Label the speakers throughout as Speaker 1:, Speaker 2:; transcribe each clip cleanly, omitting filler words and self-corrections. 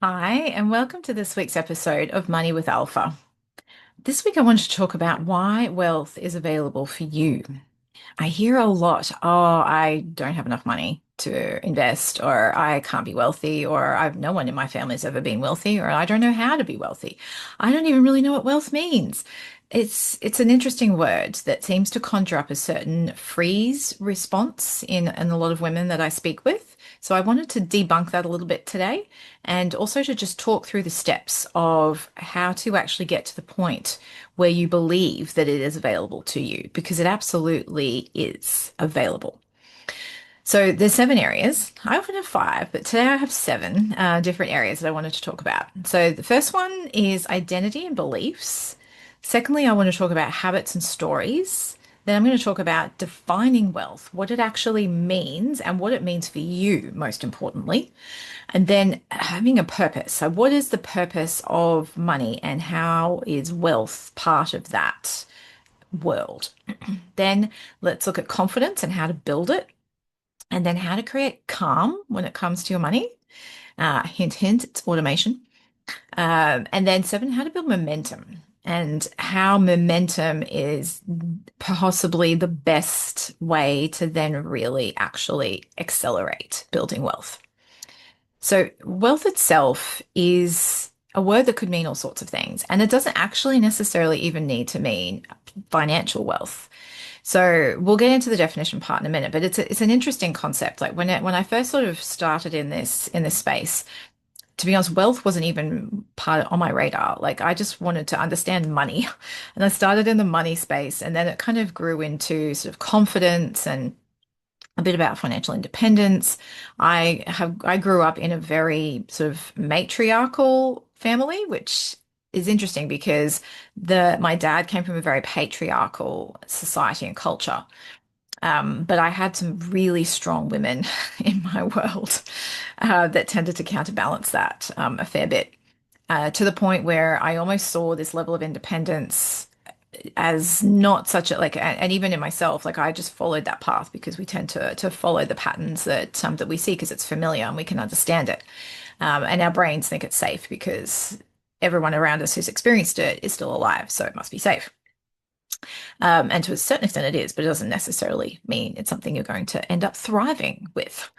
Speaker 1: Hi, and welcome to this week's episode of Money with Alpha. This week, I wanted to talk about why wealth is available for you. I hear a lot, oh, I don't have enough money to invest, or I can't be wealthy, or I've no one in my family has ever been wealthy, or I don't know how to be wealthy. I don't even really know what wealth means. It's an interesting word that seems to conjure up a certain freeze response in a lot of women that I speak with. So I wanted to debunk that a little bit today and also to just talk through the steps of how to actually get to the point where you believe that it is available to you, because it absolutely is available. So there's seven areas. I often have five, but today I have seven different areas that I wanted to talk about. So the first one is identity and beliefs. Secondly, I want to talk about habits and stories. Then I'm going to talk about defining wealth, what it actually means and what it means for you, most importantly. And then having a purpose. So what is the purpose of money and how is wealth part of that world? Then let's look at confidence and how to build it, and then how to create calm when it comes to your money. Hint, hint, it's automation. And then seven, how to build momentum and how momentum is possibly the best way to then really actually accelerate building wealth. So, wealth itself is a word that could mean all sorts of things, and it doesn't actually necessarily even need to mean financial wealth. So we'll get into the definition part in a minute, but it's an interesting concept. Like when I first sort of started in this space, to be honest, wealth wasn't even part on my radar. Like I just wanted to understand money, and I started in the money space, and then it kind of grew into sort of confidence and a bit about financial independence. I grew up in a very sort of matriarchal family, which is interesting because the my dad came from a very patriarchal society and culture. But I had some really strong women in my world that tended to counterbalance that a fair bit, to the point where I almost saw this level of independence as not such a like, and even in myself, like I just followed that path because we tend to follow the patterns that we see because it's familiar and we can understand it, and our brains think it's safe because everyone around us who's experienced it is still alive, so it must be safe. And to a certain extent, it is, but it doesn't necessarily mean it's something you're going to end up thriving with.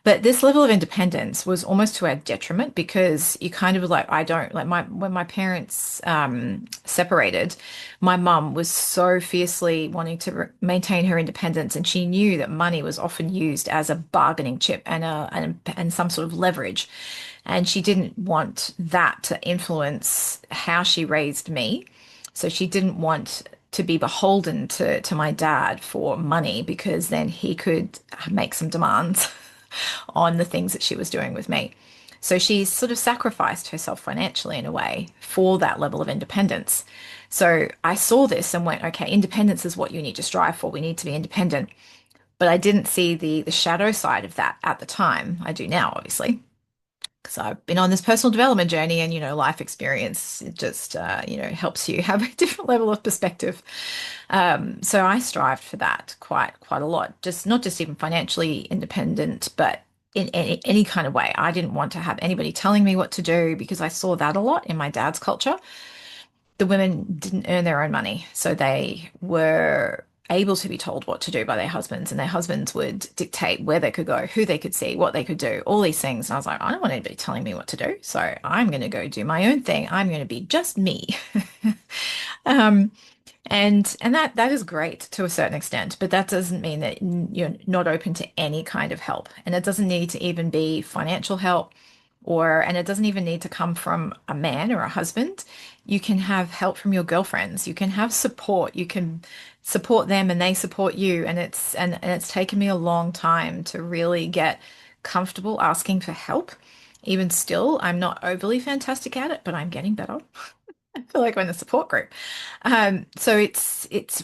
Speaker 1: But this level of independence was almost to our detriment because you kind of like, I don't like my, when my parents separated, my mum was so fiercely wanting to maintain her independence. And she knew that money was often used as a bargaining chip and some sort of leverage. And she didn't want that to influence how she raised me. So she didn't want to be beholden to my dad for money because then he could make some demands on the things that she was doing with me. So she sort of sacrificed herself financially in a way for that level of independence. So I saw this and went, okay, independence is what you need to strive for. We need to be independent. But I didn't see the shadow side of that at the time. I do now, obviously, because I've been on this personal development journey, and life experience, it just helps you have a different level of perspective. So I strived for that quite a lot, just not just even financially independent, but in any kind of way. I didn't want to have anybody telling me what to do because I saw that a lot in my dad's culture. The women didn't earn their own money, so they were able to be told what to do by their husbands, and their husbands would dictate where they could go, who they could see, what they could do, all these things. And I was like, I don't want anybody telling me what to do, so I'm going to go do my own thing. I'm going to be just me. Um, and that is great to a certain extent, but that doesn't mean that you're not open to any kind of help. And it doesn't need to even be financial help, and it doesn't even need to come from a man or a husband. You can have help from your girlfriends. You can have support. You can support them and they support you. And it's taken me a long time to really get comfortable asking for help. Even still, I'm not overly fantastic at it, but I'm getting better. I feel like we're in a support group. So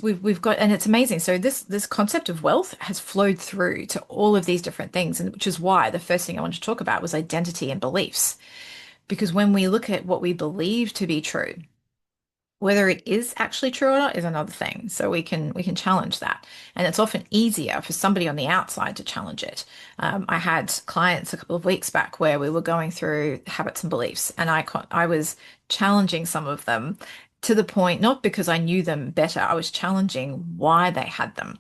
Speaker 1: we've got, and it's amazing. So this concept of wealth has flowed through to all of these different things, and which is why the first thing I wanted to talk about was identity and beliefs. Because when we look at what we believe to be true, Whether it is actually true or not is another thing. So we can challenge that, and it's often easier for somebody on the outside to challenge it. I had clients a couple of weeks back where we were going through habits and beliefs, and I was challenging some of them to the point, not because I knew them better, I was challenging why they had them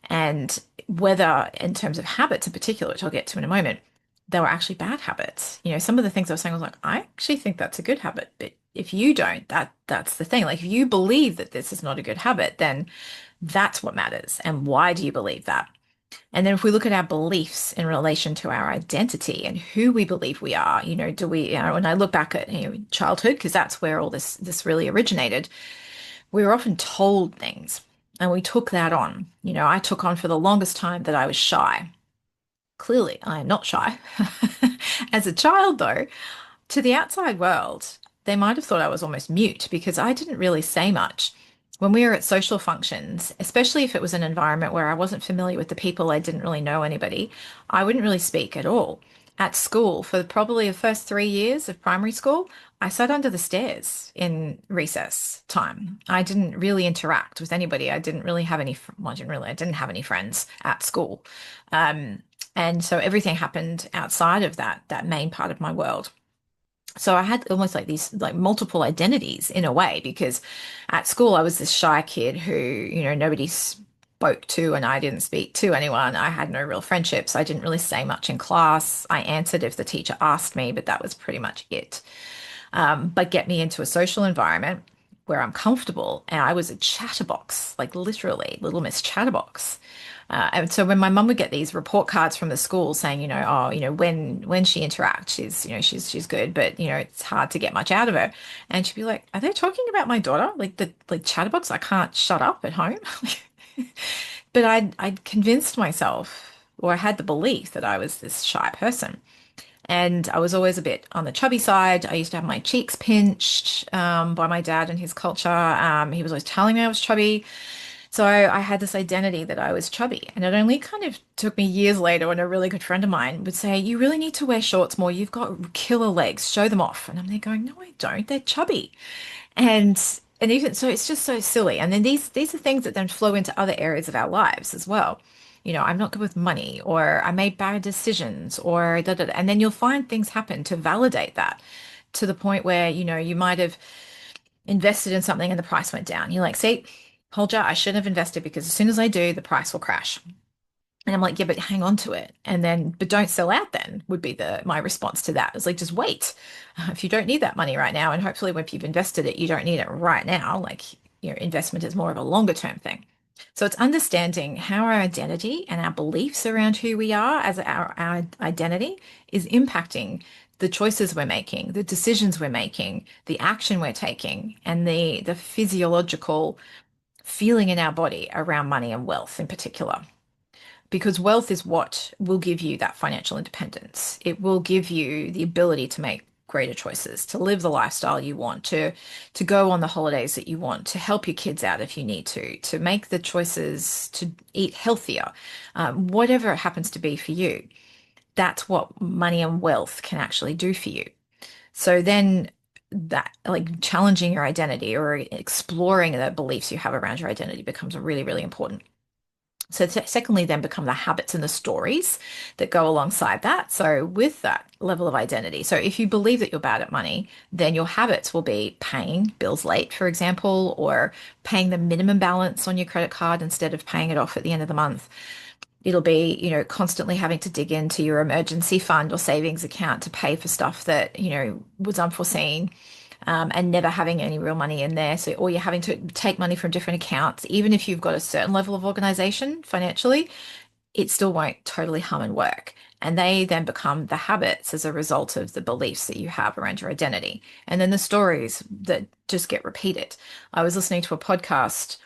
Speaker 1: and whether, in terms of habits in particular, which I'll get to in a moment, they were actually bad habits. Some of the things I was saying, I was like, I actually think that's a good habit, but if you don't, that's the thing. Like, if you believe that this is not a good habit, then that's what matters. And why do you believe that? And then if we look at our beliefs in relation to our identity and who we believe we are, do we, when I look back at, childhood, because that's where all this really originated, we were often told things and we took that on. I took on for the longest time that I was shy. Clearly, I am not shy. As a child, though, to the outside world, they might have thought I was almost mute because I didn't really say much. When we were at social functions, especially if it was an environment where I wasn't familiar with the people, I didn't really know anybody, I wouldn't really speak at all. At school, for probably the first 3 years of primary school, I sat under the stairs in recess time. I didn't really interact with anybody. I didn't really have any, well, I didn't have any friends at school. Um, and so everything happened outside of that main part of my world. So I had almost like these like multiple identities in a way because at school I was this shy kid who, nobody spoke to and I didn't speak to anyone. I had no real friendships. I didn't really say much in class. I answered if the teacher asked me, but that was pretty much it. But get me into a social environment where I'm comfortable. And I was a chatterbox, like literally Little Miss Chatterbox. And so when my mum would get these report cards from the school saying, oh, when she interacts, she's good, but it's hard to get much out of her. And she'd be like, are they talking about my daughter? Like the chatterbox, I can't shut up at home. But I'd convinced myself, or I had the belief that I was this shy person. And I was always a bit on the chubby side. I used to have my cheeks pinched by my dad and his culture. He was always telling me I was chubby. So I had this identity that I was chubby. And it only kind of took me years later when a really good friend of mine would say, you really need to wear shorts more. You've got killer legs. Show them off. And I'm there going, no, I don't. They're chubby. And and even so, it's just so silly. And then these are things that then flow into other areas of our lives as well. I'm not good with money, or I made bad decisions, or da, da, da. And then you'll find things happen to validate that to the point where, you might have invested in something and the price went down. You're like, see, hold ya, I shouldn't have invested because as soon as I do, the price will crash. And I'm like, yeah, but hang on to it. And then, but don't sell out then would be my response to that. It's like, just wait. If you don't need that money right now, and hopefully when you've invested it, you don't need it right now. Like your investment is more of a longer term thing. So it's understanding how our identity and our beliefs around who we are as our identity is impacting the choices we're making, the decisions we're making, the action we're taking, and the physiological feeling in our body around money and wealth in particular. Because wealth is what will give you that financial independence. It will give you the ability to make greater choices, to live the lifestyle you want, to go on the holidays that you want, to help your kids out if you need to make the choices to eat healthier, whatever it happens to be for you. That's what money and wealth can actually do for you. So then that like challenging your identity or exploring the beliefs you have around your identity becomes really, really important. So secondly, then become the habits and the stories that go alongside that. So with that level of identity, so if you believe that you're bad at money, then your habits will be paying bills late, for example, or paying the minimum balance on your credit card instead of paying it off at the end of the month. It'll be, constantly having to dig into your emergency fund or savings account to pay for stuff that, was unforeseen, and never having any real money in there. So, or you're having to take money from different accounts, even if you've got a certain level of organization financially, it still won't totally hum and work. And they then become the habits as a result of the beliefs that you have around your identity. And then the stories that just get repeated. I was listening to a podcast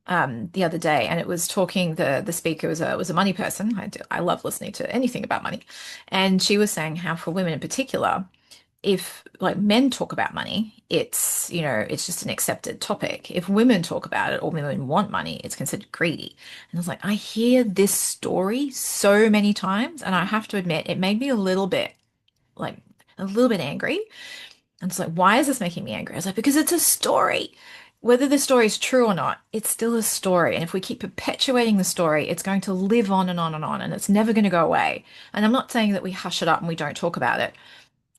Speaker 1: the other day, and it was talking. The speaker was a money person. I love listening to anything about money, and she was saying how for women in particular, if like men talk about money, it's just an accepted topic. If women talk about it or women want money, it's considered greedy. And I was like, I hear this story so many times, and I have to admit, it made me like a little bit angry And it's like, why is this making me angry? I was like, because it's a story. Whether the story is true or not, it's still a story. And if we keep perpetuating the story, it's going to live on and on and on, and it's never going to go away. And I'm not saying that we hush it up and we don't talk about it,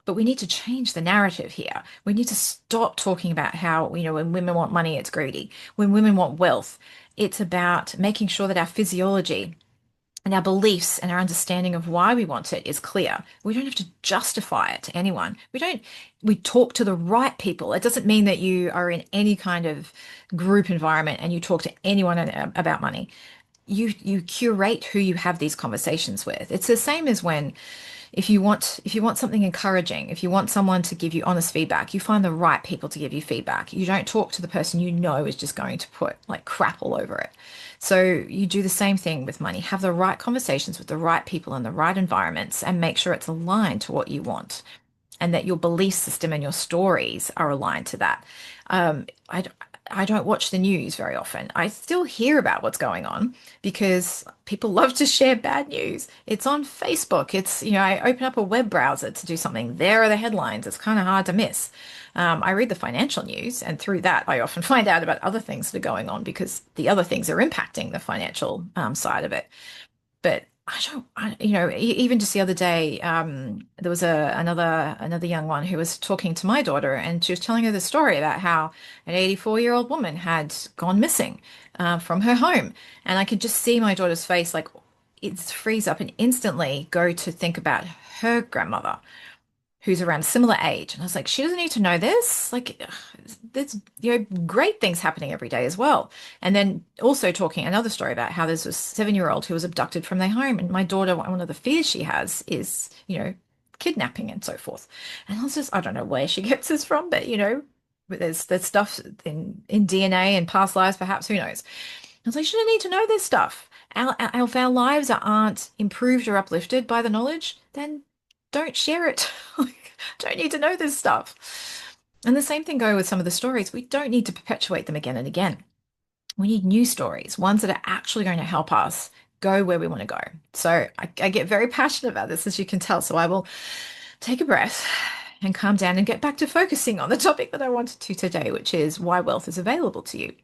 Speaker 1: but we need to change the narrative here. We need to stop talking about how, when women want money, it's greedy. When women want wealth, it's about making sure that our physiology and our beliefs and our understanding of why we want it is clear. We don't have to justify it to anyone. We talk to the right people. It doesn't mean that you are in any kind of group environment and you talk to anyone about money. You curate who you have these conversations with. It's the same as when if you want something encouraging, if you want someone to give you honest feedback, you find the right people to give you feedback. You don't talk to the person you know is just going to put like crap all over it. So you do the same thing with money. Have the right conversations with the right people in the right environments and make sure it's aligned to what you want and that your belief system and your stories are aligned to that. I don't watch the news very often. I still hear about what's going on because people love to share bad news. It's on Facebook. I open up a web browser to do something. There are the headlines. It's kind of hard to miss. I read the financial news, and through that, I often find out about other things that are going on because the other things are impacting the financial side of it. But I don't, even just the other day, there was another young one who was talking to my daughter, and she was telling her the story about how an 84-year-old woman had gone missing from her home, and I could just see my daughter's face, like it freeze up and instantly go to think about her grandmother who's around a similar age. And I was like, she doesn't need to know this. Like, there's, great things happening every day as well. And then also talking another story about how there's a 7-year-old who was abducted from their home. And my daughter, one of the fears she has is, kidnapping and so forth. And I was just, I don't know where she gets this from, but there's stuff in DNA and past lives, perhaps, who knows? I was like, she doesn't need to know this stuff. If our lives aren't improved or uplifted by the knowledge, then don't share it. Like, don't need to know this stuff. And the same thing go with some of the stories. We don't need to perpetuate them again and again. We need new stories, ones that are actually going to help us go where we want to go. So I get very passionate about this, as you can tell. So I will take a breath and calm down and get back to focusing on the topic that I wanted to today, which is why wealth is available to you.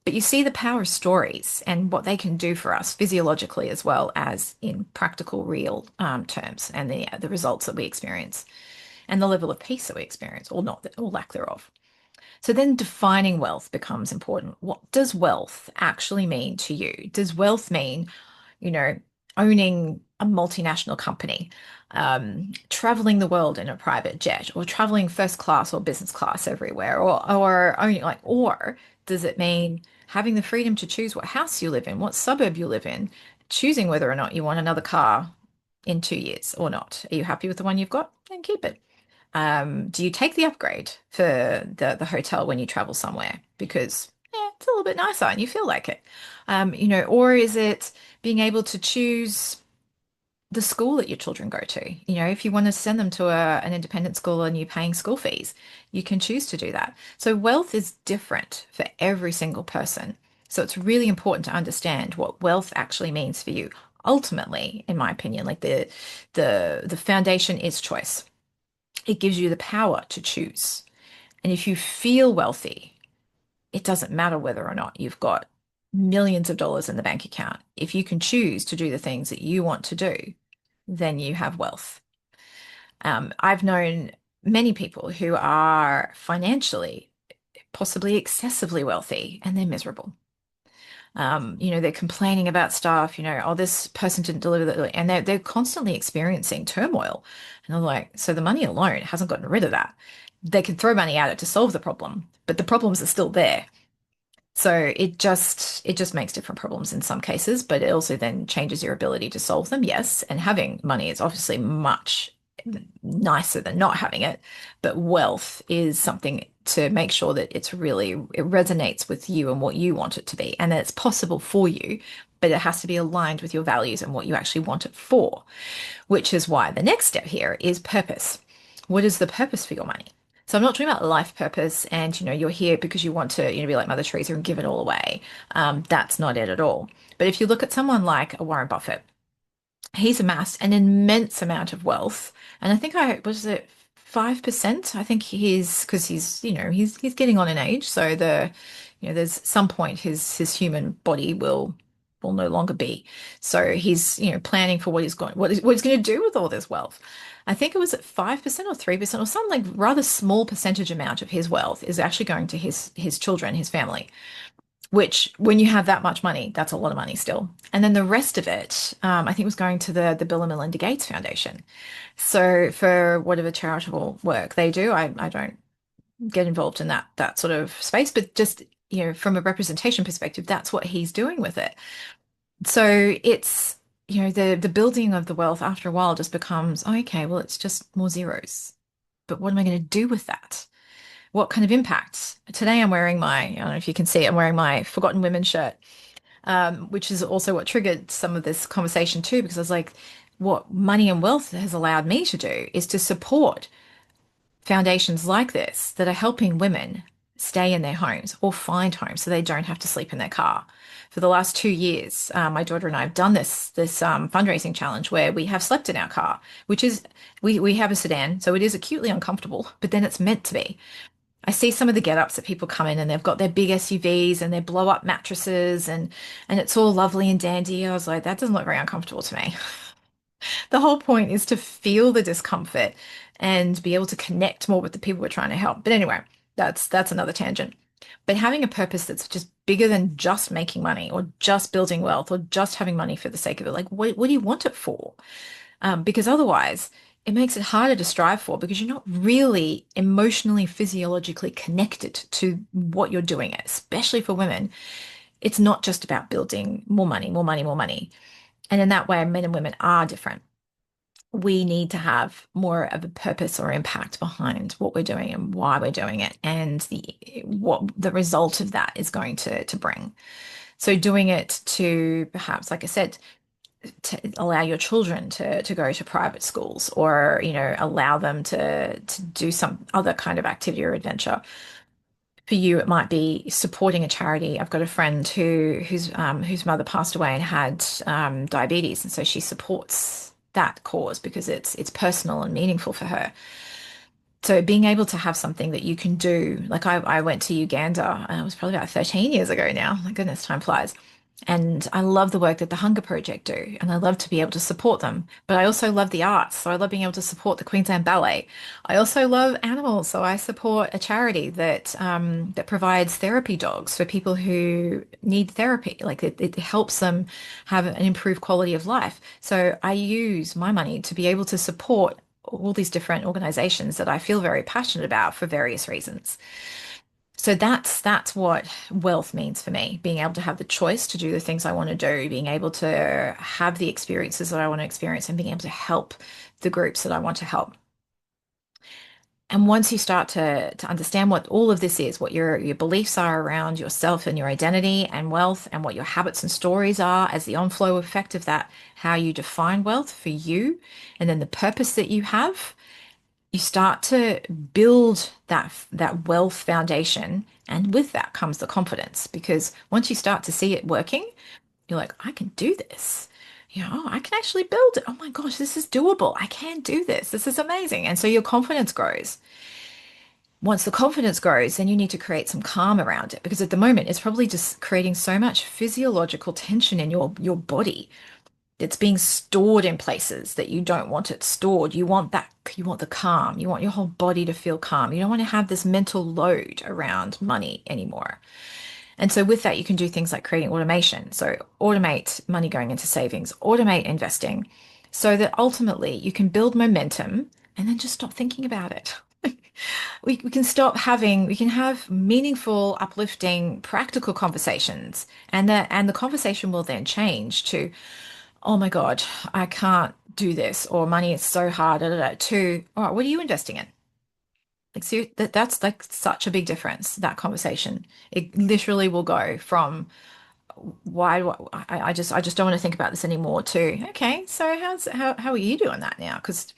Speaker 1: But you see the power of stories and what they can do for us physiologically as well as in practical, real terms and the results that we experience and the level of peace that we experience or not, or lack thereof. So then defining wealth becomes important. What does wealth actually mean to you? Does wealth mean, you know, owning a multinational company, traveling the world in a private jet, or traveling first class or business class everywhere, or owning or does it mean having the freedom to choose what house you live in, what suburb you live in, choosing whether or not you want another car in 2 years or not? Are you happy with the one you've got? Then keep it. Do you take the upgrade for the hotel when you travel somewhere because it's a little bit nicer and you feel like it? Or is it being able to choose the school that your children go to? If you want to send them to an independent school and you're paying school fees, you can choose to do that. So wealth is different for every single person. So it's really important to understand what wealth actually means for you. Ultimately, in my opinion, like the foundation is choice. It gives you the power to choose. And if you feel wealthy, it doesn't matter whether or not you've got millions of dollars in the bank account. If you can choose to do the things that you want to do, then you have wealth. I've known many people who are financially, possibly excessively wealthy, and they're miserable. They're complaining about stuff, oh, this person didn't deliver that, and they're constantly experiencing turmoil. And I'm like, so the money alone hasn't gotten rid of that. They can throw money at it to solve the problem, but the problems are still there. So it just makes different problems in some cases, but it also then changes your ability to solve them. Yes, and having money is obviously much nicer than not having it, but wealth is something to make sure that it resonates with you and what you want it to be, and that it's possible for you, but it has to be aligned with your values and what you actually want it for, which is why the next step here is purpose. What is the purpose for your money? So I'm not talking about life purpose and, you're here because you want to, be like Mother Teresa and give it all away. That's not it at all. But if you look at someone like a Warren Buffett, he's amassed an immense amount of wealth. And I think was it 5%. I think he's because he's getting on in age, so there's some point his human body will no longer be. So he's planning for what he's going to do with all this wealth. I think it was at 5% or 3% or some like rather small percentage amount of his wealth is actually going to his children, his family. Which, when you have that much money, that's a lot of money still. And then the rest of it, I think, was going to the Bill and Melinda Gates Foundation. So for whatever charitable work they do, I don't get involved in that sort of space, but just from a representation perspective, that's what he's doing with it. So it's the building of the wealth after a while just becomes, oh, okay, well, it's just more zeros. But what am I going to do with that? What kind of impact? Today I'm wearing I don't know if you can see it, I'm wearing my Forgotten Women shirt, which is also what triggered some of this conversation too, because I was like, what money and wealth has allowed me to do is to support foundations like this that are helping women stay in their homes or find homes so they don't have to sleep in their car. For the last 2 years, my daughter and I have done this fundraising challenge where we have slept in our car, which is we have a sedan, so it is acutely uncomfortable, but then it's meant to be. I see some of the get-ups that people come in and they've got their big SUVs and their blow-up mattresses and it's all lovely and dandy. I was like, that doesn't look very uncomfortable to me. The whole point is to feel the discomfort and be able to connect more with the people we're trying to help. But anyway, that's another tangent. But having a purpose that's just bigger than just making money or just building wealth or just having money for the sake of it, like what do you want it for? Because otherwise, it makes it harder to strive for because you're not really emotionally, physiologically connected to what you're doing, especially for women. It's not just about building more money, more money, more money. And in that way, men and women are different. We need to have more of a purpose or impact behind what we're doing and why we're doing it and what the result of that is going to bring. So doing it to perhaps, like I said, to allow your children to go to private schools or allow them to do some other kind of activity or adventure. For you, it might be supporting a charity. I've got a friend whose mother passed away and had diabetes, and so she supports that cause because it's personal and meaningful for her. So being able to have something that you can do, like I went to Uganda, it was probably about 13 years ago now. My goodness, time flies. And I love the work that the Hunger Project do, and I love to be able to support them. But I also love the arts, so I love being able to support the Queensland Ballet. I also love animals, so I support a charity that provides therapy dogs for people who need therapy. Like it helps them have an improved quality of life. So I use my money to be able to support all these different organizations that I feel very passionate about for various reasons. So that's what wealth means for me, being able to have the choice to do the things I want to do, being able to have the experiences that I want to experience, and being able to help the groups that I want to help. And once you start to understand what all of this is, what your beliefs are around yourself and your identity and wealth, and what your habits and stories are as the onflow effect of that, how you define wealth for you, and then the purpose that you have, you start to build that wealth foundation, and with that comes the confidence, because once you start to see it working, you're like, I can do this. Oh, I can actually build it. Oh my gosh, this is doable. I can do this. This is amazing. And so your confidence grows. Once the confidence grows, then you need to create some calm around it, because at the moment it's probably just creating so much physiological tension in your body. It's being stored in places that you don't want it stored. You want the calm. You want your whole body to feel calm. You don't want to have this mental load around money anymore. And so with that, you can do things like creating automation. So automate money going into savings, automate investing, so that ultimately you can build momentum and then just stop thinking about it. We can have meaningful, uplifting, practical conversations. And the conversation will then change to, oh my God, I can't do this, or money is so hard, to, all right, what are you investing in? Like, so that's like such a big difference, that conversation. It literally will go from I just don't want to think about this anymore to, okay, so how are you doing that now? Because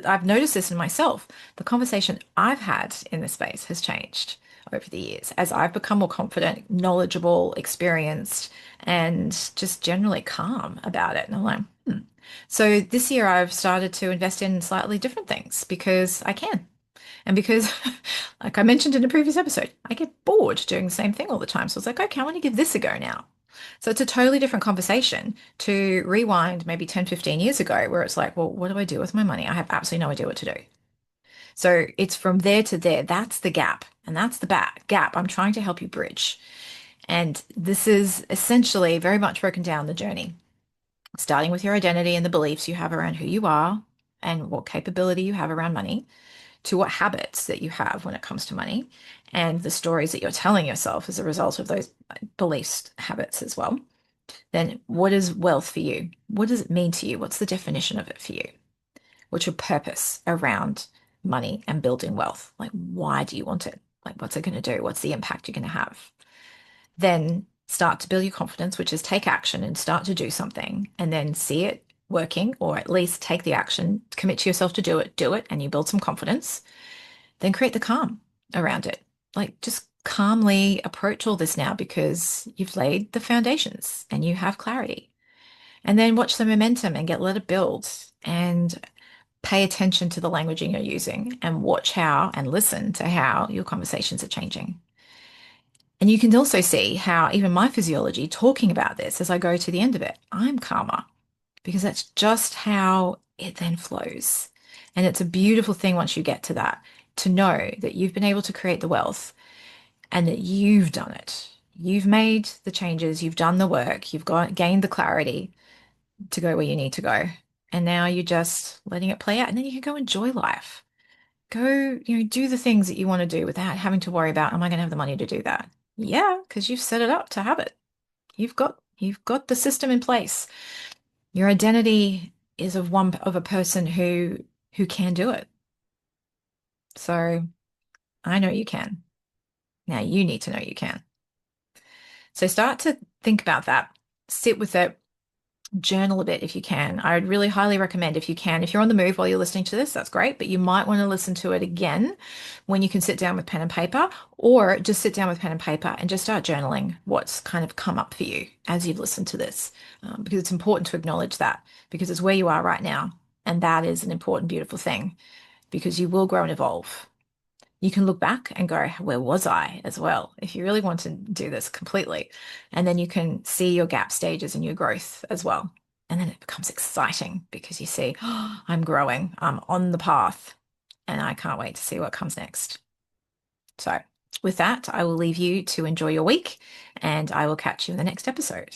Speaker 1: I've noticed this in myself. The conversation I've had in this space has changed over the years as I've become more confident, knowledgeable, experienced, and just generally calm about it. And I'm like, hmm. So this year I've started to invest in slightly different things because I can. And because, like I mentioned in a previous episode, I get bored doing the same thing all the time. So it's like, okay, I want to give this a go now. So it's a totally different conversation to rewind maybe 10, 15 years ago, where it's like, well, what do I do with my money? I have absolutely no idea what to do. So it's from there to there. That's the gap. And that's the gap I'm trying to help you bridge. And this is essentially very much broken down the journey, starting with your identity and the beliefs you have around who you are and what capability you have around money, to what habits that you have when it comes to money and the stories that you're telling yourself as a result of those beliefs, habits as well. Then what is wealth for you? What does it mean to you? What's the definition of it for you? What's your purpose around money and building wealth? Like, why do you want it? Like, what's it going to do? What's the impact you're going to have? Then start to build your confidence, which is take action and start to do something and then see it working, or at least take the action, commit to yourself to do it, and you build some confidence. Then create the calm around it. Like, just calmly approach all this now because you've laid the foundations and you have clarity. And then watch the momentum and let it build and pay attention to the languaging you're using and watch how and listen to how your conversations are changing. And you can also see how even my physiology talking about this as I go to the end of it, I'm calmer because that's just how it then flows. And it's a beautiful thing once you get to that, to know that you've been able to create the wealth and that you've done it. You've made the changes, you've done the work, gained the clarity to go where you need to go. And now you're just letting it play out. And then you can go enjoy life. Go, do the things that you want to do without having to worry about, am I going to have the money to do that? Yeah, because you've set it up to have it. You've got the system in place. Your identity is of a person who can do it. So I know you can. Now you need to know you can. So start to think about that. Sit with it. Journal a bit if you can. I would really highly recommend if you can. If you're on the move while you're listening to this, that's great, but you might want to listen to it again when you can sit down with pen and paper, or just sit down with pen and paper and just start journaling what's kind of come up for you as you've listened to this, because it's important to acknowledge that because it's where you are right now. And that is an important, beautiful thing because you will grow and evolve. You can look back and go, where was I as well, if you really want to do this completely. And then you can see your gap stages and your growth as well. And then it becomes exciting because you see, oh, I'm growing, I'm on the path, and I can't wait to see what comes next. So, with that, I will leave you to enjoy your week and I will catch you in the next episode.